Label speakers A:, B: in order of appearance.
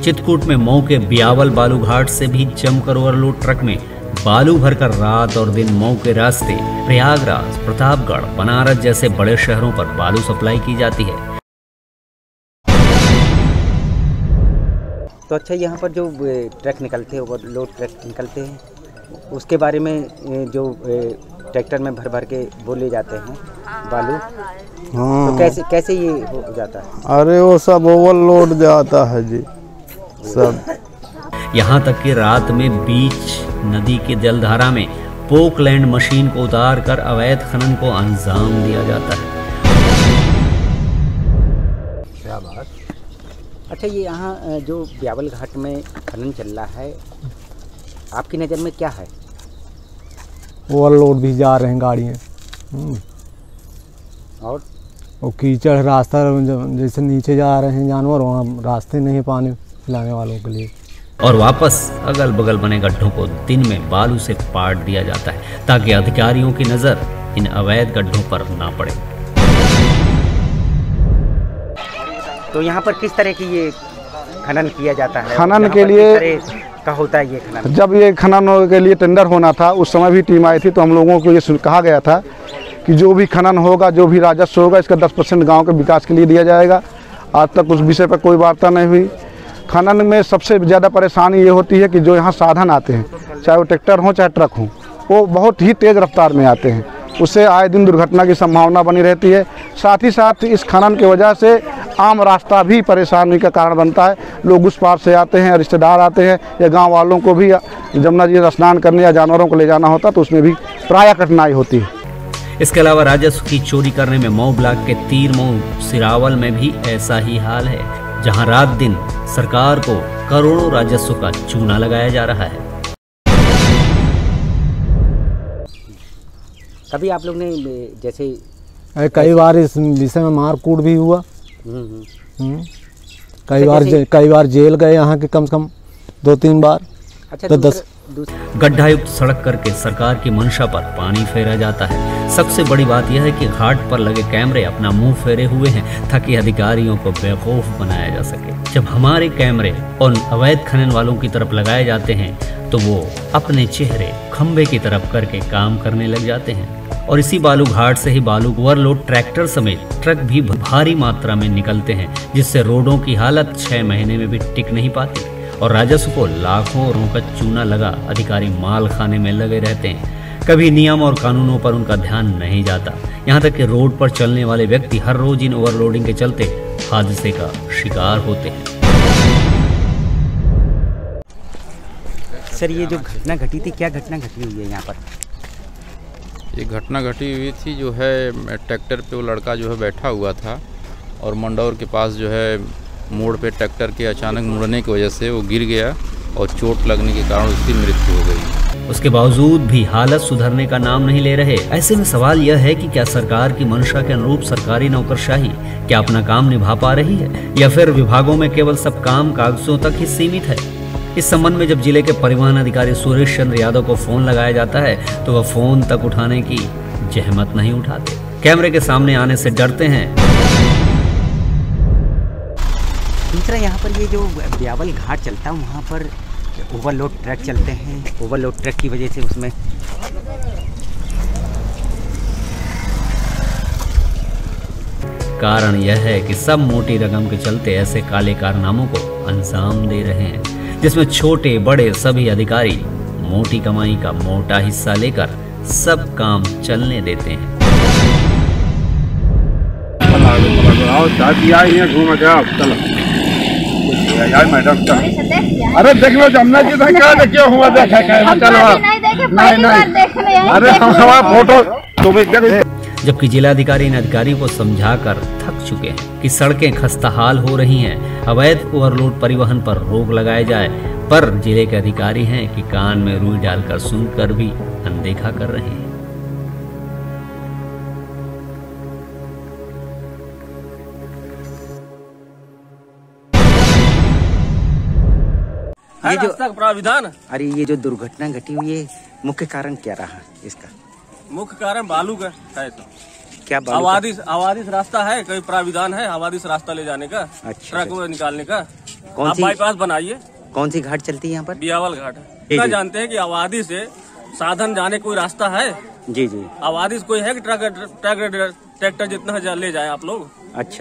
A: चित्रकूट में मऊ के बियावल बालू घाट से भी जमकर ओवरलोड ट्रक में बालू भरकर रात और दिन मऊ के रास्ते प्रयागराज, प्रतापगढ़, बनारस जैसे बड़े शहरों पर बालू सप्लाई की जाती है।
B: तो अच्छा, यहाँ पर जो ट्रक निकलते हैं, ओवरलोड ट्रक निकलते हैं, उसके बारे में जो ट्रैक्टर में भर भर के वो ले जाते हैं बालू, हाँ, तो कैसे ये हो जाता है?
C: अरे वो सब ओवरलोड जाता है जी सब।
A: यहाँ तक कि रात में बीच नदी के जलधारा में पोकलैंड मशीन को उतार कर अवैध खनन को अंजाम दिया जाता है।
B: क्या बात। अच्छा, ये यहाँ जो बियावल घाट में खनन चल रहा है, आपकी नज़र में क्या है?
C: ओवरलोड भी जा रहे हैं गाड़ियाँ,
B: और
C: वो कीचड़ रास्ता जैसे नीचे जा रहे हैं जानवर, वहाँ रास्ते नहीं है पानी पिलाने वालों के लिए।
A: और वापस अगल बगल बने गड्ढों को दिन में बालू से पाट दिया जाता है ताकि अधिकारियों की नजर इन अवैध गड्ढों पर ना पड़े।
B: तो यहाँ पर किस तरह की ये खनन किया जाता है?
C: खनन के लिए
B: का होता है ये खनन?
C: जब ये खनन के लिए टेंडर होना था, उस समय भी टीम आई थी, तो हम लोगों को ये कहा गया था कि जो भी खनन होगा, जो भी राजस्व होगा, इसका 10% गाँव के विकास के लिए दिया जाएगा। आज तक उस विषय पर कोई वार्ता नहीं हुई। खनन में सबसे ज़्यादा परेशानी ये होती है कि जो यहाँ साधन आते हैं, चाहे वो ट्रैक्टर हो चाहे ट्रक हो, वो बहुत ही तेज़ रफ्तार में आते हैं। उससे आए दिन दुर्घटना की संभावना बनी रहती है। साथ ही साथ इस खनन की वजह से आम रास्ता भी परेशानी का कारण बनता है। लोग उस पार से आते हैं, रिश्तेदार आते हैं, या गांव वालों को भी जमुना जी स्नान करने या जानवरों को ले जाना होता, तो उसमें भी प्रायः कठिनाई होती है।
A: इसके अलावा राजस्व की चोरी करने में मऊ ब्लॉक के तीर मऊ सिरावल में भी ऐसा ही हाल है, जहां रात दिन सरकार को करोड़ों राजस्व का चूना लगाया जा रहा है।
B: कभी आप लोग ने जैसे
C: कई बार इस विषय में मारकूट भी हुआ, कई बार जेल गए यहाँ के कम से कम 2-3 बार।
A: अच्छा, तो गड्ढायुक्त सड़क करके सरकार की मंशा पर पानी फेरा जाता है। सबसे बड़ी बात यह है कि घाट पर लगे कैमरे अपना मुंह फेरे हुए हैं ताकि अधिकारियों को बेवकूफ बनाया जा सके। जब हमारे कैमरे उन अवैध खनन वालों की तरफ लगाए जाते हैं तो वो अपने चेहरे खंबे की तरफ करके काम करने लग जाते हैं। और इसी बालू घाट से ही बालू ओवरलोड ट्रैक्टर समेत ट्रक भी भारी मात्रा में निकलते हैं, जिससे रोडों की हालत 6 महीने में भी टिक नहीं पाती और राजस्व को लाखों का चूना लगा अधिकारी माल खाने में लगे रहते हैं। कभी नियम और कानूनों पर उनका ध्यान नहीं जाता। यहाँ तक कि रोड पर चलने वाले व्यक्ति हर रोज इन ओवरलोडिंग के चलते हादसे का शिकार होते हैं।
B: सर, ये जो घटना घटी थी, क्या घटना घटी हुई है यहाँ पर?
D: ये घटना घटी हुई थी जो है, ट्रैक्टर पे वो लड़का जो है बैठा हुआ था और मंडौर के पास जो है मोड़ पे ट्रैक्टर के अचानक मुड़ने की वजह से वो गिर गया और चोट लगने के कारण उसकी मृत्यु हो गई।
A: उसके बावजूद भी हालत सुधरने का नाम नहीं ले रहे। ऐसे में सवाल यह है कि क्या सरकार की मंशा के अनुरूप सरकारी नौकरशाही क्या अपना काम निभा पा रही है, या फिर विभागों में केवल सब काम कागजों तक ही सीमित है? इस संबंध में जब जिले के परिवहन अधिकारी सुरेश चंद्र यादव को फोन लगाया जाता है तो वह फोन तक उठाने की जहमत नहीं उठाते, कैमरे के सामने आने से डरते हैं।
B: दूसरा, यहाँ पर ये जो बियावल घाट चलता है, वहाँ पर ओवरलोड ट्रक चलते हैं। ओवरलोड ट्रक की वजह से उसमें
A: कारण यह है कि सब मोटी रकम के चलते ऐसे काले कारनामों को अंजाम दे रहे हैं, जिसमें छोटे बड़े सभी अधिकारी मोटी कमाई का मोटा हिस्सा लेकर सब काम चलने देते हैं।
C: अरे देख लो जमुना जी क्या देखिए हुआ देखा अरे फोटो।
A: जबकि जिलाधिकारी इन अधिकारियों को समझाकर थक चुके हैं कि सड़कें खस्ताहाल हो रही हैं, अवैध ओवरलोड परिवहन पर रोक लगाए जाए, पर जिले के अधिकारी हैं कि कान में रुई डालकर सुनकर भी अनदेखा कर रहे हैं।
B: ये जो प्राविधान, अरे ये जो दुर्घटना घटी हुई है, मुख्य कारण क्या रहा इसका?
E: मुख्य कारण बालू का है। तो
B: क्या
E: आवादिश रास्ता है, कोई प्राविधान है आवादिश रास्ता ले जाने का,
B: अच्छा,
E: ट्रक में निकालने का?
B: कौन
E: आप
B: सी
E: बाईपास बनाइए।
B: कौन सी घाट चलती है यहाँ पर?
E: बियावल घाट है।
B: जी।
E: इतना जानते हैं कि आबादी से साधन जाने कोई रास्ता है?
B: जी जी।
E: आबादी से कोई है कि ट्रैक्टर जितना ले जाए आप लोग?
B: अच्छा।